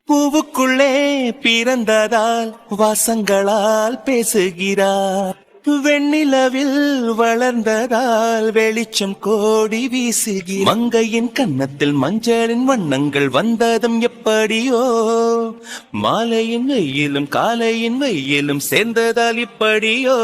பூவுக்குள்ளே பிறந்ததால் வாசங்களால் பேசுகிறார். வெண்ணிலவில் வளர்ந்ததால் வெளிச்சம் கோடி வீசுகிறார். மங்கையின் கன்னத்தில் மஞ்சளின் வண்ணங்கள் வந்ததும் எப்படியோ, மாலையின் வெயிலும் காலையின் வெயிலும் சேர்ந்ததால் இப்படியோ.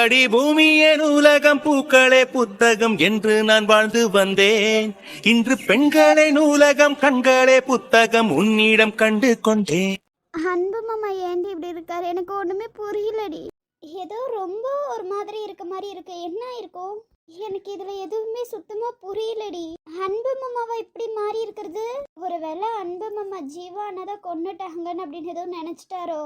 அடி பூமியே நூலகம் பூக்களே புத்தகம் என்று நான் வாழ்ந்து வந்தேன். இன்று பெண்களே நூலகம் கண்களே புத்தகம் உன்னிடம் கண்டு கொண்டேன். அன்பு மாமா ஏண்டி இப்படி இருக்காரு? எனக்கு ஒண்ணுமே புரியலடி. ஏதோ ரொம்ப ஒரு மாதிரி இருக்க மாதிரி இருக்கு. என்ன இருக்கும்? எனக்கு இதுல எதுவுமே சுத்தமா புரியலடி. அன்பு மாமாவா இப்படி மாறி இருக்கிறது? ஒருவேளை அன்பு மாமா ஜீவானதான் கொன்னுட்டாங்கன்னு அப்படின்னு ஏதோ நினைச்சிட்டாரோ?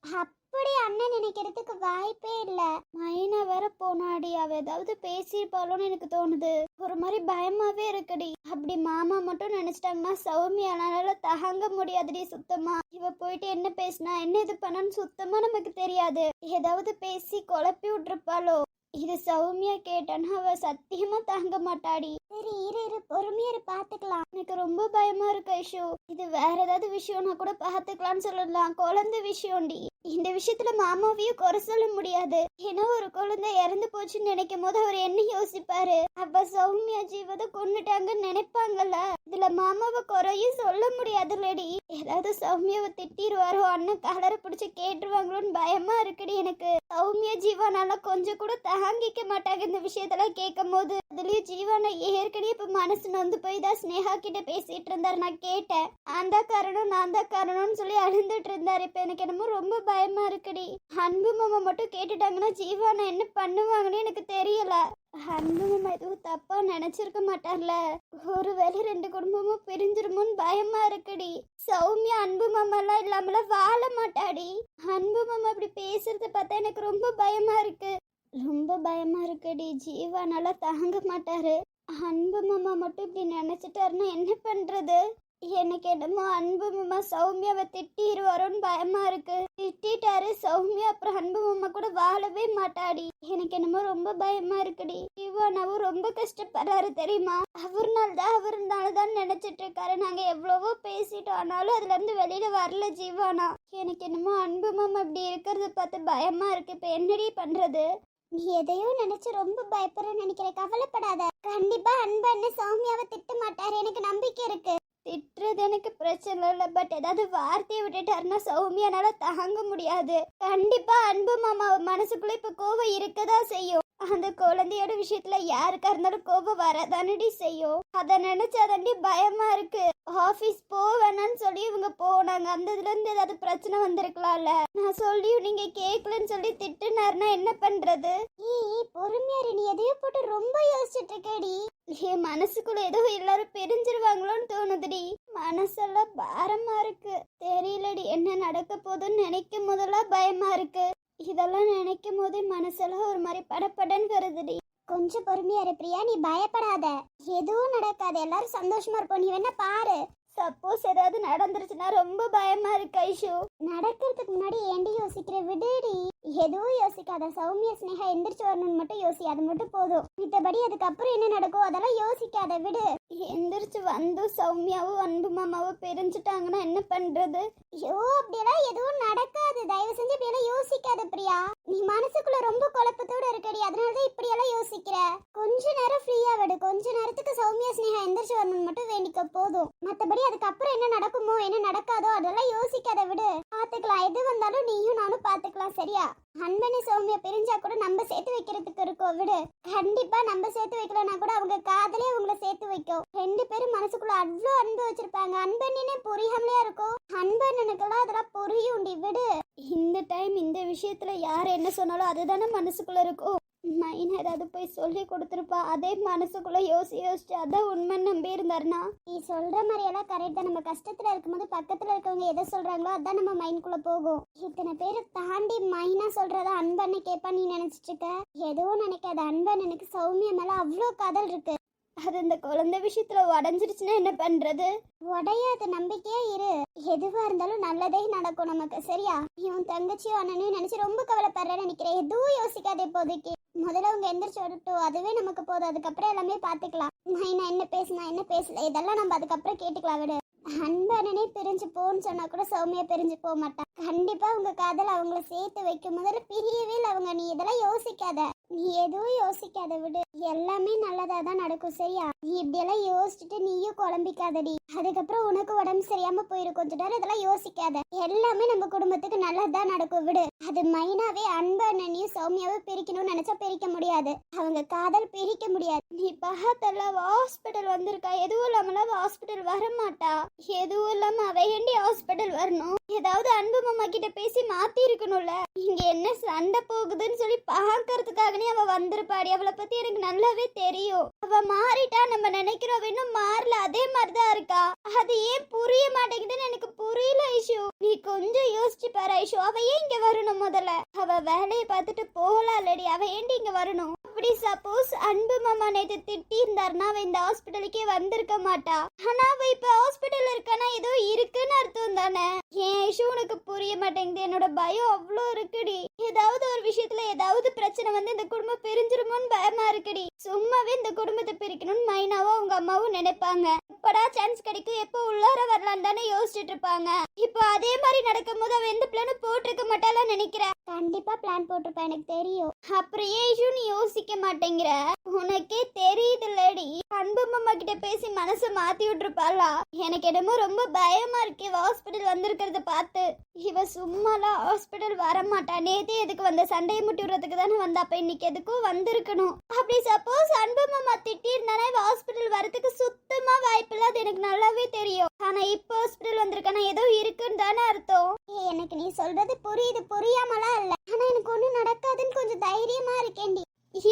அப்படி அண்ணன் நினைக்கிறதுக்கு வாய்ப்பே இல்ல. மைனா வேற போனாடி, அவ ஏதாவது பேசியிருப்பாளோன்னு எனக்கு தோணுது. ஒரு மாதிரி பயமாவே இருக்குடி. அப்படி மாமா மட்டும் நினைச்சிட்டாங்கன்னா சௌமியானால தாங்க முடியாதுடி சுத்தமா. இவ போயிட்டு என்ன பேசினா என்ன இது பண்ணான்னு சுத்தமா நமக்கு தெரியாது. ஏதாவது பேசி குழப்பி விட்டுருப்பாளோ? இது சௌமியா கேட்டான்னா அவ சத்தியமா தாங்க மாட்டாடி. சரி இரு பொறுமையா பாத்துக்கலாம். எனக்கு ரொம்ப பயமா இருக்கு ஐஷு. இது வேற ஏதாவது விஷயம்னா கூட பாத்துக்கலாம்னு சொல்லலாம். குழந்தை விஷயம்டி. இந்த விஷயத்துல மாமாவையும் குறை சொல்ல முடியாது. ஏன்னா ஒரு குழந்தை இறந்து போச்சுன்னு நினைக்கும் போது அவர் என்ன யோசிப்பாரு? அப்ப சௌமியா ஜீவதை கொன்னுட்டாங்கன்னு நினைப்பாங்கல்ல. இதுல மாமாவை குறையும் சொல்ல முடியாதுல்லடி. ஏதாவது சௌமியாவை திட்டிடுவாரோ, அண்ணன் கலரை பிடிச்சு கேட்டுருவாங்களோன்னு பயமா இருக்குடி எனக்கு. சௌமியா ஜீவானால கொஞ்சம் கூட தாங்கிக்க மாட்டாங்க இந்த விஷயத்தெல்லாம் கேட்கும் போது. அதுலயும் ஜீவானா ஏற்கனவே இப்ப மனசு நொந்து போய் தான் ஸ்னேகா கிட்ட பேசிட்டு இருந்தாரு. நான் கேட்டேன், நான் தான் காரணம்னு சொல்லி அழுந்துட்டு இருந்தாரு. இப்ப எனக்கு என்னமோ ரொம்ப பயமா இருக்குடி. அன்பு மாமா மட்டும் கேட்டுட்டாங்கன்னா ஜீவானா என்ன பண்ணுவாங்கன்னு எனக்கு தெரியல. அன்பு மாமா எதுவும் தப்பா நினைச்சிருக்க மாட்டார்ல. ஒருவேளை ரெண்டு குடும்பமும் பிரிஞ்சிருமோன்னு பயமா இருக்குடி. சௌமியா அன்பு மாமா எல்லாம் இல்லாமல வாழ மாட்டாடி. அன்பு மாமா இப்படி பேசுறத பார்த்தா எனக்கு ரொம்ப பயமா இருக்கு. ரொம்ப பயமா இருக்குடி. ஜீவானால தாங்க மாட்டாரு. அன்பு மாமா மட்டும் இப்படி நினைச்சிட்டாருன்னா என்ன பண்றது? எனக்கு என்னமோ அன்பு மாமா சௌமியாவை திட்டிடுவாரோன்னு பயமா இருக்கு. திட்டாரு சௌமியா அப்புறம் அன்பு மாமா கூட வாழவே மாட்டாடி. எனக்கு என்னமோ ரொம்ப பயமா இருக்குடி. இவனாவும் ரொம்ப கஷ்டப்படுறாரு தெரியுமா? அவர்னாலதான் நினைச்சிட்டு இருக்காரு. நாங்க எவ்வளவோ பேசிட்டோம், ஆனாலும் அதுல இருந்து வெளியில வரல ஜீவானா. எனக்கு என்னமோ அன்பு மாமா இப்படி இருக்கிறத பார்த்து பயமா இருக்கு. இப்ப என்னடி பண்றது? நீ எதையோ நினைச்சு ரொம்ப பயப்படுறேன்னு நினைக்கிற. கவலைப்படாத. கண்டிப்பா அன்பு அண்ணன் சௌமியாவை திட்ட மாட்டாரு. எனக்கு நம்பிக்கை இருக்கு. திட்டுறது எனக்கு பிரச்சனை இல்லை. பட் ஏதாவது வார்த்தையை விட்டுட்டாருன்னா சௌமியானால தாங்க முடியாது. கண்டிப்பா அன்பு மாமா மனசுக்குள்ள இப்ப கோவம் இருக்கதான் செய்யும். அந்த குழந்தையோட விஷயத்துல யாருக்கா இருந்தாலும் கோபம் வரதானடி செய்யும். அத நினைச்சாதாண்டி பயமா இருக்கு. ஆபீஸ் போவேணான்னு சொல்லி இவங்க போனாங்க. அந்த இதுல இருந்து ஏதாவது பிரச்சனை வந்திருக்கலாம்ல. நான் சொல்லியும் நீங்க கேட்கலன்னு சொல்லி திட்டுனாருன்னா என்ன பண்றது? பொறுமையா நீ எதையோ போட்டு ரொம்ப யோசிச்சுட்டு இருக்கடி. என் மனசுக்குள்ள ஏதோ எல்லாரும் பிரிஞ்சிருவாங்களோன்னு தோணுதுடி. மனசெல்லாம் பாரமா இருக்கு. தெரியலடி என்ன நடக்க போதுன்னு நினைக்கும் போதெல்லாம் பயமா இருக்கு. இதெல்லாம் நினைக்கும் போதே மனசெல்லாம் ஒரு மாதிரி படப்படன்னு வருதுடி. கொஞ்சம் பொறுமையா இரு பிரியா. நீ பயப்படாத. எதுவும் நடக்காது. எல்லாரும் சந்தோஷமா இருப்போம். நீ வேணா பாரு. சப்போஸ் ஏதாவது நடந்துருச்சுன்னா ரொம்ப பயமா இருக்கு ஐஷு. நடக்கிறதுக்கு முன்னாடி ஏண்டி யோசிக்கிற? விடுடி. எதுவும் யோசிக்காத. சௌமியா ஸ்னேகா எந்திரிச்சு வரணும்னு மட்டும் யோசி. அது மட்டும் போதும். மித்தபடி அதுக்கப்புறம் என்ன நடக்கும் அதெல்லாம் யோசிக்காத. விடு. எந்திரிச்சு வந்து சௌமியாவும் அன்பு மாமாவும் பிரிஞ்சுட்டாங்கன்னா என்ன பண்றது? ஐயோ அப்படியெல்லாம் எதுவும் நடக்காது. தயவு செஞ்சு இப்படியெல்லாம் யோசிக்காத பிரியா. நீ மனசுக்குள்ள ரொம்ப குழப்பத்தோட இருக்கடி. அதனாலதான் இப்படியெல்லாம் யோசிக்கிற. கொஞ்ச நேரம் ஃப்ரீயா விடு. கொஞ்ச நேரத்துக்கு சௌமியா ஸ்னேகா எந்திரிச்சு வரணும்னு மட்டும் வேண்டிக்க போதும். மத்தபடி அதுக்கப்புறம் என்ன நடக்குமோ என்ன நடக்காதோ அதெல்லாம் யோசிக்காத. விடு. பாத்துக்கலாம். எது வந்தாலும் நீயும் நானும் பாத்துக்கலாம். சரியா? அன்பனி சௌமியா பிரிஞ்சா கூட நம்ம சேர்த்து வைக்கிறதுக்கு இருக்கோம். விடு. கண்டிப்பா நம்ம சேர்த்து வைக்கலன்னா கூட அவங்க காதலே அவங்கள சேர்த்து வைக்கும். ரெண்டு பேரும் மனசுக்குள்ள அவ்வளோ அன்பு வச்சிருப்பாங்க. அன்பனினே புரியாமலையா இருக்கும். அன்பனுக்கெல்லாம் அதெல்லாம் புரியும்டி. விடு. இந்த டைம் இந்த விஷயத்துல யார் என்ன சொன்னாலும் அதுதானே மனசுக்குள்ள இருக்கும். மைனா ஏதாவது போய் சொல்லி கொடுத்துருப்பா. அதே மனசுக்குள்ள யோசிச்சு அதான் உண்மை நம்பி இருந்தாருனா. நீ சொல்ற மாதிரி எல்லாம் கரெக்ட் தான். நம்ம கஷ்டத்துல இருக்கும்போது பக்கத்துல இருக்கவங்க எதை சொல்றாங்களோ அதான் நம்ம மைண்ட்குள்ள போகும். இத்தனை பேரை தாண்டி மைனா சொல்றதா அன்பன்னு கேட்பா நீ நினைச்சிட்டு இருக்க. எதுவும் நினைக்காத. அன்பன் எனக்கு சௌமியா மேல அவ்வளோ காதல் இருக்கு. அது இந்த குழந்தை விஷயத்துல உடஞ்சிருச்சுன்னா என்ன பண்றது? உடையாத. நம்பிக்கையா இரு. எதுவா இருந்தாலும் நல்லதே நடக்கும் நமக்கு. சரியா? இவன் தங்கச்சியும் அண்ணனையும் நினைச்சு ரொம்ப கவலைப்படுறேன்னு நினைக்கிறேன். எதுவும் யோசிக்காதே இப்போதைக்கு. முதல்ல அவங்க எந்திரிச்சு வரட்டும். அதுவே நமக்கு போதும். அதுக்கப்புறம் எல்லாமே பாத்துக்கலாம். நான் என்ன பேசினா என்ன பேசல இதெல்லாம் நம்ம அதுக்கப்புறம் கேட்டுக்கலாம். விடு. அன்பனே பிரிஞ்சு போன்னு சொன்னா கூட சௌமியா பிரிஞ்சு போக மாட்டான். கண்டிப்பா உங்க காதல் அவங்கள சேர்த்து வைக்கும். முதல்ல பிரியவே இல்லை அவங்க. நீ இதெல்லாம் யோசிக்காத, நீ எதுவும் யோசிக்காத, விடு. எல்லாமே நல்லதா தான் நடக்கும், சரியா? நீ இப்படியெல்லாம் யோசிச்சுட்டு நீயும் குழம்பிக்காதடி. அதுக்கப்புறம் உனக்கு உடம்பு சரியாம போயிடும். கொஞ்ச நேரம் இதெல்லாம் யோசிக்காத. எல்லாமே நம்ம குடும்பத்துக்கு நல்லதா நடக்கும், விடு. அது மைனாவே அன்பனையும் சௌமியாவும் பிரிக்கணும்னு நினைச்சா பிரிக்க முடியாது. அவங்க காதல் பிரிக்க முடியாது. நீ பகத்தல்ல ஹாஸ்பிட்டல் வந்திருக்கா, எதுவும் இல்லாமல ஹாஸ்பிட்டல் வர மாட்டா. எதுவும் இல்லாம அவ ஏண்டி ஹாஸ்பிட்டல் வரணும்? ஏதாவது அன்பு மாமா கிட்ட பேசி மாத்தி இருக்கணும்ல. இங்க என்ன சண்டை போகுதுன்னு சொல்லி பாக்குறதுக்காகனே அவ வந்திருப்பாடி. அவளை பத்தி எனக்கு நல்லாவே தெரியும். அவ மாறிட்டா, நம்ம நினைக்கிறோம் இன்னும் மாறல, அதே மாதிரிதான் இருக்கா. அது ஏன் புரிய மாட்டேங்குதுன்னு எனக்கு புரியல ஐஷு. நீ கொஞ்சம் யோசிச்சு பாரு ஐஷு. அவ ஏன் இங்க வரணும்? முதல்ல அவ வேலையை பார்த்துட்டு போகலாம்லடி. அவ ஏண்டி இங்க வரணும்? அப்படி சப்போஸ் அன்பு மாமா நேத்து திட்டி இருந்தாருன்னா அவ இந்த ஹாஸ்பிட்டலுக்கே வந்திருக்க மாட்டா. ஆனா அவ இப்ப ஹாஸ்பிட்டல் இருக்கானா ஏதோ இருக்குன்னு அர்த்தம் தானே. ஏன் ஐஷு உனக்கு புரிய மாட்டேங்குது? என்னோட பயம் அவ்வளோ இருக்குடி. ஏதாவது ஒரு விஷயத்துல ஏதாவது பிரச்சனை வந்து இந்த குடும்பம் பிரிஞ்சிருமோன்னு பயமா இருக்குடி. சும்மாவே இந்த குடும்பத்தை பிரிக்கணும்னு மைனாவும் அவங்க அம்மாவும் நினைப்பாங்க. எப்படா சான்ஸ் கிடைக்கும், எப்போ உள்ளார வரலான்னு தானே யோசிச்சுட்டு இருப்பாங்க. இப்போ அதே மாதிரி நடக்கும் போது அவ எந்த பிளானும் போட்டிருக்க மாட்டாலும் நினைக்கிறேன். கண்டிப்பா பிளான் போட்டிருப்பா, எனக்கு தெரியும். அப்புறம் ஏன் நீ யோசிக்க மாட்டேங்கிற? உனக்கே தெரியுதுல்லடி. அன்பு மாமா கிட்ட பேசி மனசை மாத்தி விட்டுருப்பாளா? எனக்கு என்னமோ ரொம்ப பயமா இருக்கு ஹாஸ்பிட்டல் வந்திருக்கிறத பார்த்து. இவ சும்மாலாம் ஹாஸ்பிட்டல் வரமாட்டா. நேத்தே எதுக்கு வந்த? சண்டையை முட்டி விடுறதுக்கு தானே வந்தா. அப்ப இன்னைக்கு எதுக்கும் வந்திருக்கணும். அப்படி சப்போஸ் அன்பு மாமா திட்டி இருந்தானே ஹாஸ்பிட்டல் வரதுக்கு சுத்தமா வாய்ப்பு இல்ல. அது எனக்கு நல்லாவே தெரியும். ஆனா இப்ப ஹாஸ்பிட்டல் வந்திருக்கானா ஏதோ இருக்குன்னு தானே அர்த்தம். எனக்கு நீ சொல்றது புரியுது, புரியாமலாம் இல்ல. ஆனா எனக்கு ஒண்ணும் நடக்காதுன்னு கொஞ்சம் தைரியமா இருக்கேன்டி.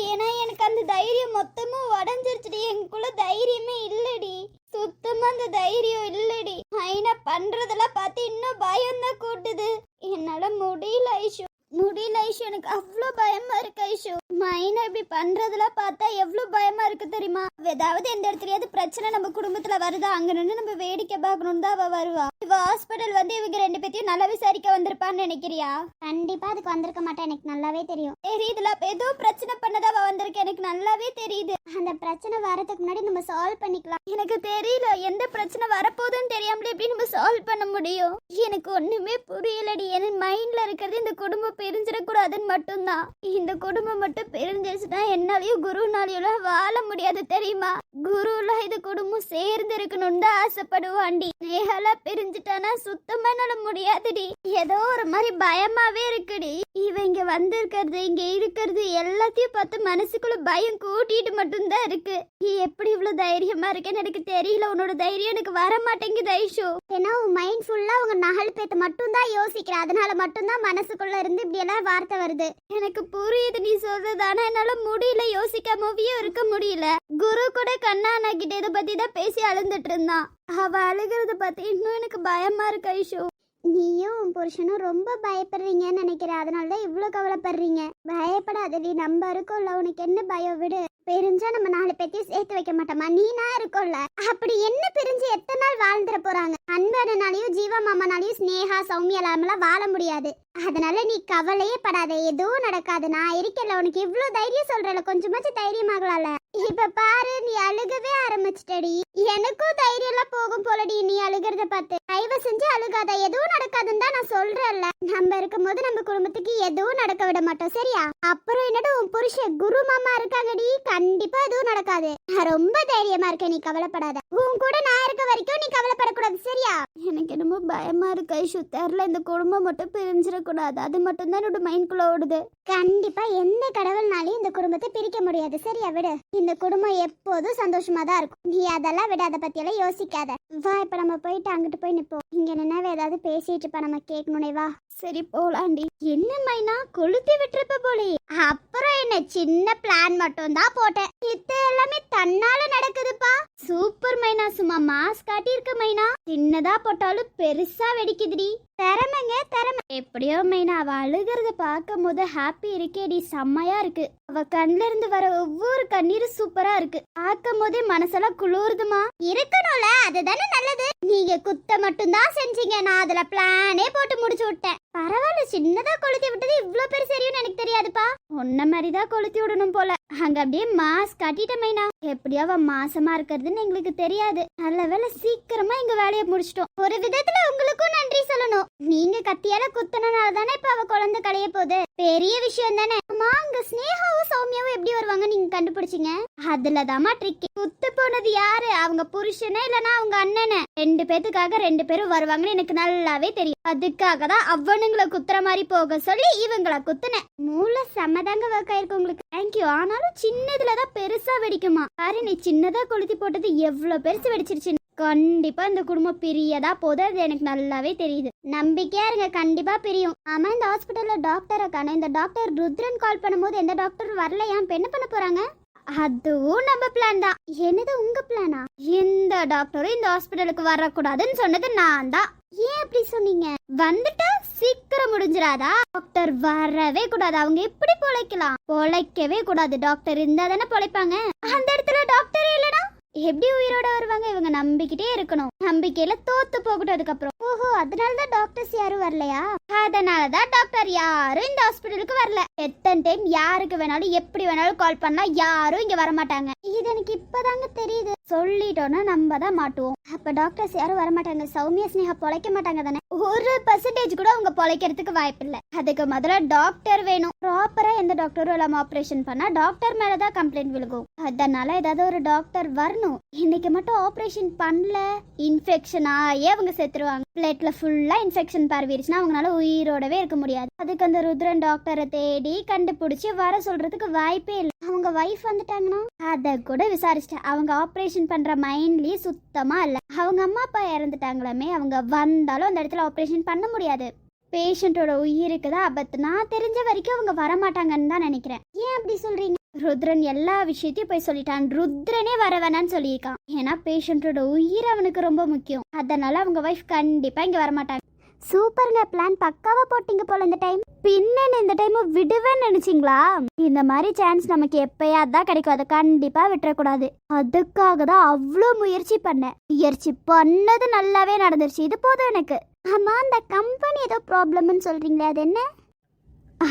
ஏன்னா எனக்கு அந்த தைரியம் மொத்தமும் உடஞ்சிருச்சுடி. எனக்குள்ள தைரியமே இல்லடி. சுத்தமா அந்த தைரியம் இல்லடி. மைனா பண்றதெல்லாம் பார்த்து இன்னும் பயம் தான் கூட்டுது. என்னால முடியல ஐஷு, முடியல ஐஷு. எனக்கு அவ்வளோ பயமா இருக்கு ஐஷு. மைனா இப்படி பண்றதெல்லாம் பார்த்தா எவ்வளவு பயமா இருக்கு தெரியுமா? ஏதாவது எந்த இடத்துலயாவது பிரச்சனை நம்ம குடும்பத்துல வருதா, அங்க நின்று நம்ம வேடிக்கை பார்க்கணும்னு தான் அவ வருவா. இவ ஹாஸ்பிட்டல் வந்து இவங்க ரெண்டு பேத்தையும் நல்லா விசாரிக்க வந்திருப்பான்னு நினைக்கிறியா? கண்டிப்பா அதுக்கு வந்திருக்க மாட்டா, எனக்கு நல்லாவே தெரியும். தெரியுதுல, ஏதோ பிரச்சனை பண்ணதா அவ வந்திருக்க, எனக்கு நல்லாவே தெரியுது. அந்த பிரச்சனை வரதுக்கு முன்னாடி நம்ம சால்வ் பண்ணிக்கலாம். எனக்கு தெரியல எந்த பிரச்சனை வரப்போகுதுன்னு தெரியாமலே எப்படி நம்ம சால்வ் பண்ண முடியும். எனக்கு ஒண்ணுமே புரியலடி. என் மைண்ட்ல இருக்கிறது இந்த குடும்பம் பிரிஞ்சிடக்கூடாதுன்னு மட்டும்தான். இந்த குடும்பம் மட்டும் பிரிஞ்சிருச்சுன்னா என்னாலையும் குருனாலையும் வாழ முடியாது தெரியுமா? குருல இது குடும்பம் சேர்ந்து இருக்கணும்னு தான் ஆசைப்படுவாண்டி. நேஹலா பிரிஞ்சுட்டானா சுத்தமா என்னால முடியாதுடி. ஏதோ ஒரு மாதிரி பயமாவே இருக்குடி. இவ இங்க வந்திருக்கிறது, இங்க இருக்கிறது எல்லாத்தையும் பார்த்து மனசுக்குள்ள பயம் கூட்டிட்டு மட்டும்தான் இருக்கு. நீ எப்படி இவ்வளவு தைரியமா இருக்கேன்னு எனக்கு தெரியல. உன்னோட தைரியம் எனக்கு வர மாட்டேங்குது ஐஷு. ஏன்னா உன் மைண்ட் ஃபுல்லா உங்க நகல் பேத்து மட்டும் தான் யோசிக்கிற. அதனால மட்டும்தான் மனசுக்குள்ள இருந்து இப்படி எல்லாம் வார்த்தை வருது. எனக்கு புரியுது நீ சொல்றது. ஆனா என்னால முடியல, யோசிக்காமவே இருக்க முடியல. குரு கூட கண்ணாண்ணா கிட்ட இதை பத்தி தான் பேசி அழுந்துட்டு இருந்தான். அவ அழுகிறத பத்தி இன்னும் எனக்கு பயமா இருக்கு ஐஷு. நீயும் உன் புருஷனும் ரொம்ப பயப்படுறீங்கன்னு நினைக்கிறேன். அதனாலதான் இவ்வளவு கவலைப்படுறீங்க. பயப்படாதடி, நம்ம இருக்கோம்ல. உனக்கு என்ன பயம்? விடு. பிரிஞ்சா நம்ம 4 பேத்தையும் சேர்த்து வைக்க மாட்டோமா? நீனா இருக்கோம்ல. அப்படி என்ன பிரிஞ்சு எத்தனை நாள் வாழ்ந்துட போறாங்க? அன்பனாலையும் ஜீவா மாமானாலையும் ஸ்னேகா சௌமியாலாமலாம் வாழ முடியாது. அதனால நீ கவலையே படாத, எதுவும் நடக்காது. நான் இருக்கல. உனக்கு இவ்வளவு தைரியம் சொல்றல, கொஞ்சமாச்சும் தைரியமாகலாம்ல. இப்ப பாரு, நீ அழுகவே ஆரம்பிச்சிட்டடி. எனக்கும் தைரியம் எல்லாம் போகும் போலடி நீ அழுகிறத பார்த்து. தயவு செஞ்சு அழுகாத, எதுவும் நடக்காதுன்னு தான் நான் சொல்றேன்ல. நம்ம இருக்கும் போது நம்ம குடும்பத்துக்கு எதுவும் நடக்க விட மாட்டோம், சரியா? அப்புறம் என்னடா உன் புருஷன் குரு மாமா இருக்காங்கடி, கண்டிப்பா எதுவும் நடக்காது. நான் ரொம்ப தைரியமா இருக்கேன், நீ கவலைப்படாத. உன் கூட நான் இருக்க வரைக்கும் நீ கவலைப்படக்கூடாது, சரியா? எனக்கு என்னமோ பயமா இருக்கு ஐஷு. தெரியல, இந்த குடும்பம் மட்டும் பிரிஞ்சிடக்கூடாது. அது மட்டும் தான் என்னோட மைண்ட்குள்ள ஓடுது. கண்டிப்பா எந்த கடவுள்னாலையும் இந்த குடும்பத்தை பிரிக்க முடியாது, சரியா? விடு. இந்த குடும்பம் எப்போதும் சந்தோஷமா தான் இருக்கும். நீ அதெல்லாம் விட, அதை பத்தி எல்லாம் யோசிக்காத. வா, இப்ப நம்ம போயிட்டு அங்கிட்டு போய் நிப்போம். இங்க நின்னாவே ஏதாவது பேசிட்டு இருப்பா, நம்ம கேட்கணுனே. வா. சரி போலாண்டி. என்ன மைனா கொளுத்தி விட்டுருப்ப போலே. அப்புறம் என்ன, சின்ன பிளான் மட்டும் தான் போட்டேன். இது எல்லாமே தன்னால நடக்குதுப்பா. சூப்பர் மைனா, சும்மா மாஸ் காட்டி இருக்க மைனா. சின்னதா போட்டாலும் பெருசா வெடிக்குதுடி. திறமைங்க திறமை. எப்படியோ மைனா, அவ அழுகிறத பார்க்கும் போது ஹாப்பி இருக்கேடி, செம்மையா இருக்கு. அவ கண்ல இருந்து வர ஒவ்வொரு கண்ணீரும் சூப்பரா இருக்கு. பார்க்கும் போதே மனசெல்லாம் குளிருதுமா. இருக்கணும்ல, அதுதானே நல்லது. நீங்க குத்த மட்டும் தான் செஞ்சீங்க, நான் அதுல பிளானே போட்டு முடிச்சு விட்டேன். பரவாயில்ல, சின்னதா கொளுத்தி விட்டது இவ்ளோ பெரிய சரியும் எனக்கு தெரியாதுப்பா. உன்ன மாதிரிதான் கொளுத்தி விடணும் போல. அங்க அப்படியே மாஸ்க் கட்டிட்ட மைனா. எப்படியோ அவ மாசமா இருக்கிறதுன்னு எங்களுக்கு தெரியாது. நல்ல வேலை சீக்கிரமா எங்க வேலையை முடிச்சிட்டோம். ஒரு விதத்துல உங்களுக்கும் நன்றி சொல்லணும். நீங்க கத்தியால குத்துனனால தானே இப்ப அவ குழந்தை களைய போகுது. பெரிய விஷயம் தானே. அம்மா, அங்க ஸ்னேகாவும் சௌமியாவும் எப்படி வருவாங்க நீங்க கண்டுபிடிச்சிங்க? அதுலதாமா ட்ரிக். குத்து போனது யாரு? அவங்க புருஷனே இல்லனா அவங்க அண்ணனே. 2 பேத்துக்காக 2 பேரும் வருவாங்கன்னு எனக்கு நல்லாவே தெரியும். அதுக்காக தான் அவனுங்களை குத்துற மாதிரி போக சொல்லி இவங்களை குத்துனேன். மூளை செம்மதாங்க ஒர்க் ஆயிருக்கு உங்களுக்கு. தேங்க்யூ. ஆனாலும் சின்னதுலதான் பெருசா வெடிக்குமா? பாரு, நீ சின்னதா கொளுத்தி போட்டது எவ்வளவு பெருசு வெடிச்சிருச்சு. கண்டிப்பா இந்த குடும்பம் பிரியதா போது. அது எனக்கு நல்லாவே தெரியுது. நம்பிக்கையா இருங்க, கண்டிப்பா பிரியும். ஆமா, இந்த ஹாஸ்பிட்டல்ல டாக்டரை காணோம். இந்த டாக்டர் ருத்ரன் கால் பண்ணும்போது எந்த டாக்டர் வரலையா? இப்ப என்ன பண்ண போறாங்க? அதுவும் நம்ம பிளான் தான். என்னது உங்க பிளானா? எந்த டாக்டரும் இந்த ஹாஸ்பிட்டலுக்கு வரக்கூடாதுன்னு சொன்னது நான் தான். ஏன் அப்படி சொன்னீங்க? வந்துட்டா சீக்கிரம் முடிஞ்சிராதா? டாக்டர் வரவே கூடாது. அவங்க எப்படி பொழைக்கலாம்? பொழைக்கவே கூடாது. டாக்டர் இருந்தா தானே பொழைப்பாங்க. அந்த இடத்துல டாக்டரே இல்லனா எப்படி உயிரோட வருவாங்க? இவங்க நம்பிக்கிட்டே இருக்கணும். நம்பிக்கையில தோத்து போகட்டும் அதுக்கப்புறம். ஓஹோ, அதனாலதான் டாக்டர்ஸ் யாரும் வரலையா? அதனாலதான் டாக்டர் யாரும் இந்த ஹாஸ்பிட்டலுக்கு வரல. எத்தனை டைம் யாருக்கு வேணாலும் எப்படி வேணாலும் கால் பண்ணா யாரும் இங்க வர மாட்டாங்க. இது எனக்கு இப்பதாங்க தெரியுது. சொல்லிட்டோம்னா நம்ம தான் மாட்டுவோம். அப்ப டாக்டர்ஸ் யாரும் வர மாட்டாங்க. சௌமியா ஸ்னேகா பொழைக்க மாட்டாங்க தானே? 1% கூட அவங்க பொழைக்கிறதுக்கு வாய்ப்பு இல்ல. அதுக்கு முதல்ல டாக்டர் வேணும். ப்ராப்பரா எந்த டாக்டரும் இல்லாம ஆபரேஷன் பண்ணா டாக்டர் மேலதான் கம்ப்ளைண்ட் விழுகும். அதனால ஏதாவது ஒரு டாக்டர் வரணும். இன்னைக்கு மட்டும் ஆபரேஷன் பண்ணல, இன்ஃபெக்ஷன் ஆகி அவங்க செத்துருவாங்க. பிளேட்ல ஃபுல்லா இன்ஃபெக்ஷன் பரவிடுச்சுன்னா அவங்களால உயிரோடவே இருக்க முடியாது. அதுக்கு அந்த ருத்ரன் டாக்டரை தேடி கண்டுபிடிச்சு வர சொல்றதுக்கு வாய்ப்பே இல்லை. அவங்க வைஃப் வந்துட்டாங்கன்னா அத கூட விசாரிச்சிட்டேன். அவங்க ஆபரேஷன் பண்ற மைண்ட்லயே சுத்தமா இல்ல. அவங்க அம்மா அப்பா இறந்துட்டாங்களாமே. அவங்க வந்தாலும் அந்த இடத்துல ஆபரேஷன் பண்ண முடியாது. பேஷண்டோட உயிருக்கு தான் ஆபத்து. நான் தெரிஞ்ச வரைக்கும் அவங்க வரமாட்டாங்கன்னு தான் நினைக்கிறேன். ஏன் அப்படி சொல்றீங்க? ருத்ரன் எல்லா விஷயத்தையும் போய் சொல்லிட்டான். ருத்ரனே வர வேணான்னு சொல்லியிருக்கான். ஏன்னா பேஷண்டோட உயிர் அவனுக்கு ரொம்ப முக்கியம். அதனால அவங்க வைஃப் கண்டிப்பா இங்க வரமாட்டாங்க. சூப்பருங்க, பிளான் பக்காவா போட்டீங்க போல இந்த டைம். பின்ன இந்த டைம் விடுவேன்னு நினைச்சீங்களா? இந்த மாதிரி சான்ஸ் நமக்கு எப்பயாதான் கிடைக்கும். அதை கண்டிப்பா விட்டுறக்கூடாது. அதுக்காக தான் அவ்வளோ முயற்சி பண்ணேன். முயற்சி பண்ணது நல்லாவே நடந்துருச்சு. இது போதும் எனக்கு. ஆமா, அந்த கம்பெனி ஏதோ ப்ராப்ளம்னு சொல்றீங்களே, அது என்ன?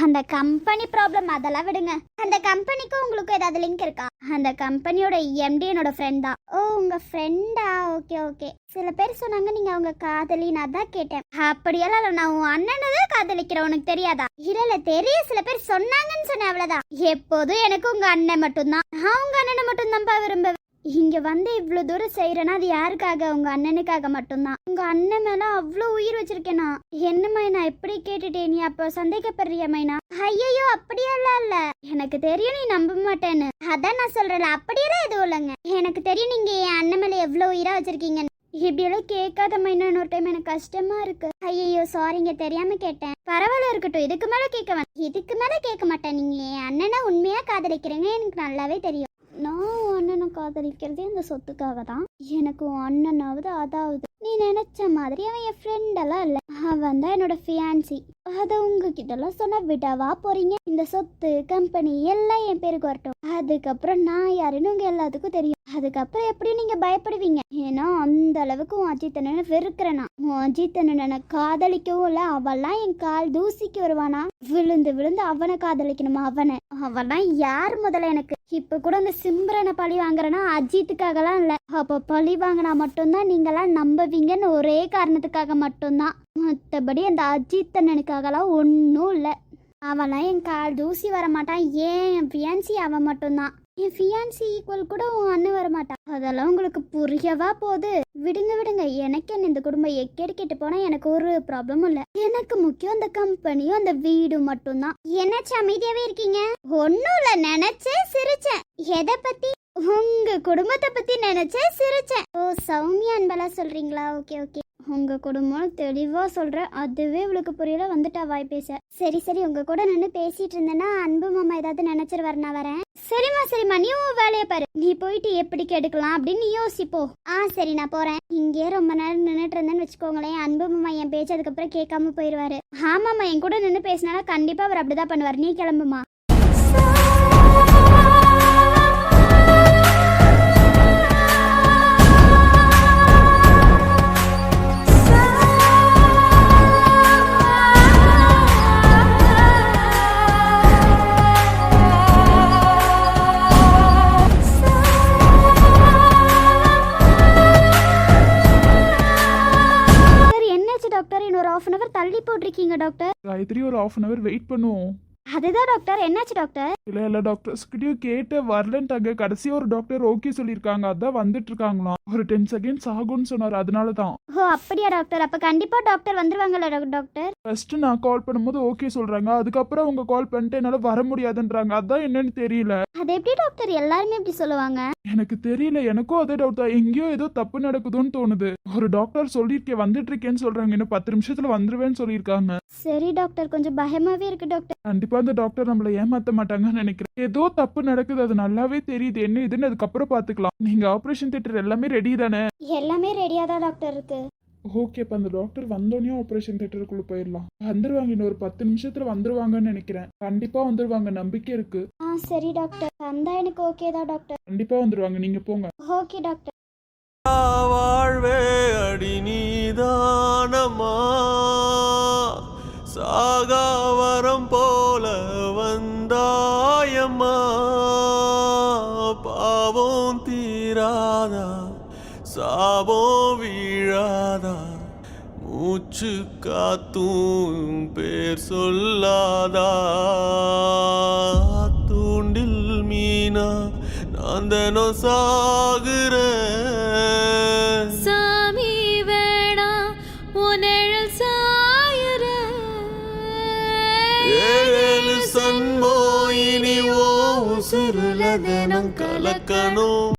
அந்த கம்பெனி ப்ராப்ளம் அதெல்லாம் விடுங்க. அந்த கம்பெனிக்கு உங்களுக்கு ஏதாவது லிங்க் இருக்கா? அந்த கம்பெனியோட எம்டி என்னோட ஃப்ரெண்ட் தான். ஓ, உங்க ஃப்ரெண்டா? Okay okay. சில பேர் சொன்னாங்க நீங்க அவங்க காதலின்னு, அதான் கேட்டேன். அப்படியெல்லாம் இல்ல, நான் உன் அண்ணனை தான் காதலிக்கிறேன். உனக்கு தெரியாதா? இல்ல தெரியும், சில பேர் சொன்னாங்கன்னு சொன்னேன், அவ்வளவுதான். எப்போதும் எனக்கு உங்க அண்ணன் மட்டும்தான். நான் உங்க அண்ணனை மட்டும்தான்ப்பா விரும்புவேன். இங்க வந்து இவ்வளவு தூரம் செய்யறேன்னா அது யாருக்காக? உங்க அண்ணனுக்காக மட்டும்தான். உங்க அண்ணன் மேல அவ்வளவு உயிர் வச்சிருக்கேனா? என்ன மைனா எப்படி கேட்டுட்டே? நீ அப்ப சந்தேகப்படுறியா மைனா? ஐயோ, அப்படியெல்லாம் இல்ல. எனக்கு தெரியும் நீ நம்ப மாட்டேன்னு. அதான் நான் சொல்றேன். அப்படியெல்லாம் எதுவும் இல்லைங்க. எனக்கு தெரியும் நீங்க என் அண்ணன் மேல எவ்வளவு உயிரா வச்சிருக்கீங்க. இப்படியெல்லாம் கேட்காத மைனா. இன்னொரு டைம் எனக்கு கஷ்டமா இருக்கு. ஐயோ சாரிங்க, தெரியாம கேட்டேன். பரவாயில்ல, இருக்கட்டும். இதுக்கு மேல கேட்க வேண்டாம். இதுக்கு மேல கேட்க மாட்டேன். நீங்க என் அண்ணனை உண்மையா காதலிக்கிறீங்க, எனக்கு நல்லாவே தெரியும். நான் அண்ணனை காதலிக்கிறதே அந்த சொத்துக்காக தான். எனக்கு அண்ணனாவது அதாவது நீ நினைச்ச மாதிரி அவன் என் ஃப்ரெண்டெல்லாம் இல்லை. அவன் தான் என்னோட ஃபியான்சி. அதை உங்ககிட்ட எல்லாம் சொன்ன விடவா போறீங்க? இந்த சொத்து கம்பெனி எல்லாம் என் பேருக்கு வரட்டும். அதுக்கப்புறம் நான் யாருன்னு உங்க எல்லாத்துக்கும் தெரியும். அதுக்கப்புறம் எப்படியும் நீங்க பயப்படுவீங்க. ஏன்னா அந்த அளவுக்கு உன் அஜித் அண்ணனை வெறுக்கிறேனா? உன் அஜித் அண்ணனை காதலிக்கவும் இல்ல. அவெல்லாம் என் கால் தூசிக்கு வருவானா? விழுந்து விழுந்து அவனை காதலிக்கணுமா? அவெல்லாம் யார் முதல்ல எனக்கு? இப்ப கூட அந்த சிம்ரனை பழி வாங்குறேன்னா அஜித்துக்காகலாம் இல்ல. அப்ப பழி வாங்கினா மட்டும்தான் நீங்களாம் நம்புவீங்கன்னு ஒரே காரணத்துக்காக மட்டும்தான். மற்றபடி அந்த அஜித் அண்ணனுக்காகலாம் ஒன்றும் இல்லை. அவெல்லாம் என் கால் தூசி வரமாட்டான். ஏன் என் ஃபியான்சி அவன் மட்டும்தான். என் ஃபியான்சி ஈக்குவல் கூட உன் அண்ணன் வரமாட்டான். அதெல்லாம் உங்களுக்கு புரியவா போகுது? விடுங்க விடுங்க. எனக்கு என்ன இந்த குடும்பம் எக்கேடு கேட்டு போனா எனக்கு ஒரு ப்ராப்ளமும் இல்லை. எனக்கு முக்கியம் அந்த கம்பெனியும் அந்த வீடும் மட்டும்தான். என்னாச்சு அமைதியாவே இருக்கீங்க? ஒன்னும் இல்ல, நினைச்சேன் சிரிச்சேன். எதை பத்தி? உங்க குடும்பத்தை பத்தி நினைச்சேன் சிரிச்சேன். ஓ, சௌமியா அன்பலா சொல்றீங்களா? Okay okay. உங்க குடும்பம் தெளிவா சொல்றேன். அதுவே இவளுக்கு புரியல, வந்துட்டா வாய் பேச. சரி சரி, உங்க கூட நின்று பேசிட்டு இருந்தேன்னா அன்பு மாமா ஏதாவது நினைச்சிருவாரு. நான் வரேன். சரிம்மா நீ உன் வேலையை பாரு. நீ போயிட்டு எப்படி கெடுக்கலாம் அப்படின்னு யோசிப்போ. சரி, நான் போறேன். இங்கே ரொம்ப நேரம் நின்றுட்டு இருந்தேன்னு வச்சுக்கோங்களேன், அன்பு மாமா என் பேச்சு அதுக்கப்புறம் கேட்காம போயிடுவாரு. ஆமாம்மா, என் கூட நின்று பேசினால கண்டிப்பா அவர் அப்படிதான் பண்ணுவார். நீ கிளம்புமா. ஒரு 1/2 தள்ளி போட்டிருக்கீங்க டாக்டர். காயத்ரி ஒரு 1/2 வெயிட் பண்ணுவோம். அதுதான் டாக்டர். என்னாச்சு டாக்டர்? இல்ல டாக்டர்ஸ்கிட்டயும் கேட்டு வரலன்ட்டாங்க. கடைசியா ஒரு டாக்டர் ஓகே சொல்லியிருக்காங்க. அதான் வந்துட்டு இருக்காங்களாம். ஒரு 10 செகண்ட்ஸ் ஆகும்னு சொன்னாரு. அதனாலதான். ஓ அப்படியா டாக்டர்? அப்ப கண்டிப்பா டாக்டர் வந்துருவாங்கல்ல டாக்டர்? ஃபர்ஸ்ட் நான் கால் பண்ணும்போது ஓகே சொல்றாங்க. அதுக்கப்புறம் அவங்க கால் பண்ணிட்டு என்னால வர முடியாதுன்றாங்க. அதான் என்னன்னு தெரியல. அது எப்படி டாக்டர் எல்லாருமே இப்படி சொல்லுவாங்க? எனக்கு தெரியல. எனக்கும் அதே டவுட் தான். எங்கேயோ ஏதோ தப்பு நடக்குதுன்னு தோணுது. ஒரு டாக்டர் சொல்லியிருக்கேன் வந்துட்டு இருக்கேன்னு சொல்றாங்க. இன்னும் 10 நிமிஷத்துல வந்துருவேன்னு சொல்லியிருக்காங்க. சரி டாக்டர், கொஞ்சம் பயமாவே இருக்கு டாக்டர். கண்டிப்பா அந்த டாக்டர் நம்மள ஏமாத்த மாட்டாங்கன்னு நினைக்கிறேன். ஏதோ தப்பு நடக்குது. அது நல்லாவே தெரியுது. என்ன இதுன்னு அதுக்கப்புறம் பாத்துக்கலாம். நீங்க ஆபரேஷன் தியேட்டர் எல்லாமே ரெடி தானே? எல்லாமே ரெடியா தான் டாக்டர் இருக்கு. ஓகே. இப்போ அந்த டாக்டர் வந்தோடனே ஆபரேஷன் தியேட்டருக்குள்ள போயிடலாம். வந்துருவாங்க. இன்னும் ஒரு 10 நிமிஷத்துல வந்துருவாங்கன்னு நினைக்கிறேன். கண்டிப்பா வந்துருவாங்க. நம்பிக்கை இருக்கு. சரி டாக்டர், வந்தா எனக்கு ஓகே தான் டாக்டர். கண்டிப்பா வந்துருவாங்க. நீங்க போங்க. Okay doctor. வாழ்வே அடி நீதானம்மா, சாகாவரம் போல வந்தாயம்மா, பாவம் தீராதா சாபம் வீழாதா, மூச்சு காத்தும் பேர் சொல்லாதா, தூண்டில் மீனா நான் தினம் சாகுறேன். சாமி வேணா உனழல் சாயுற ஏழு சன்மோ இனி ஓ உசுருல தினம் கலக்கணும்.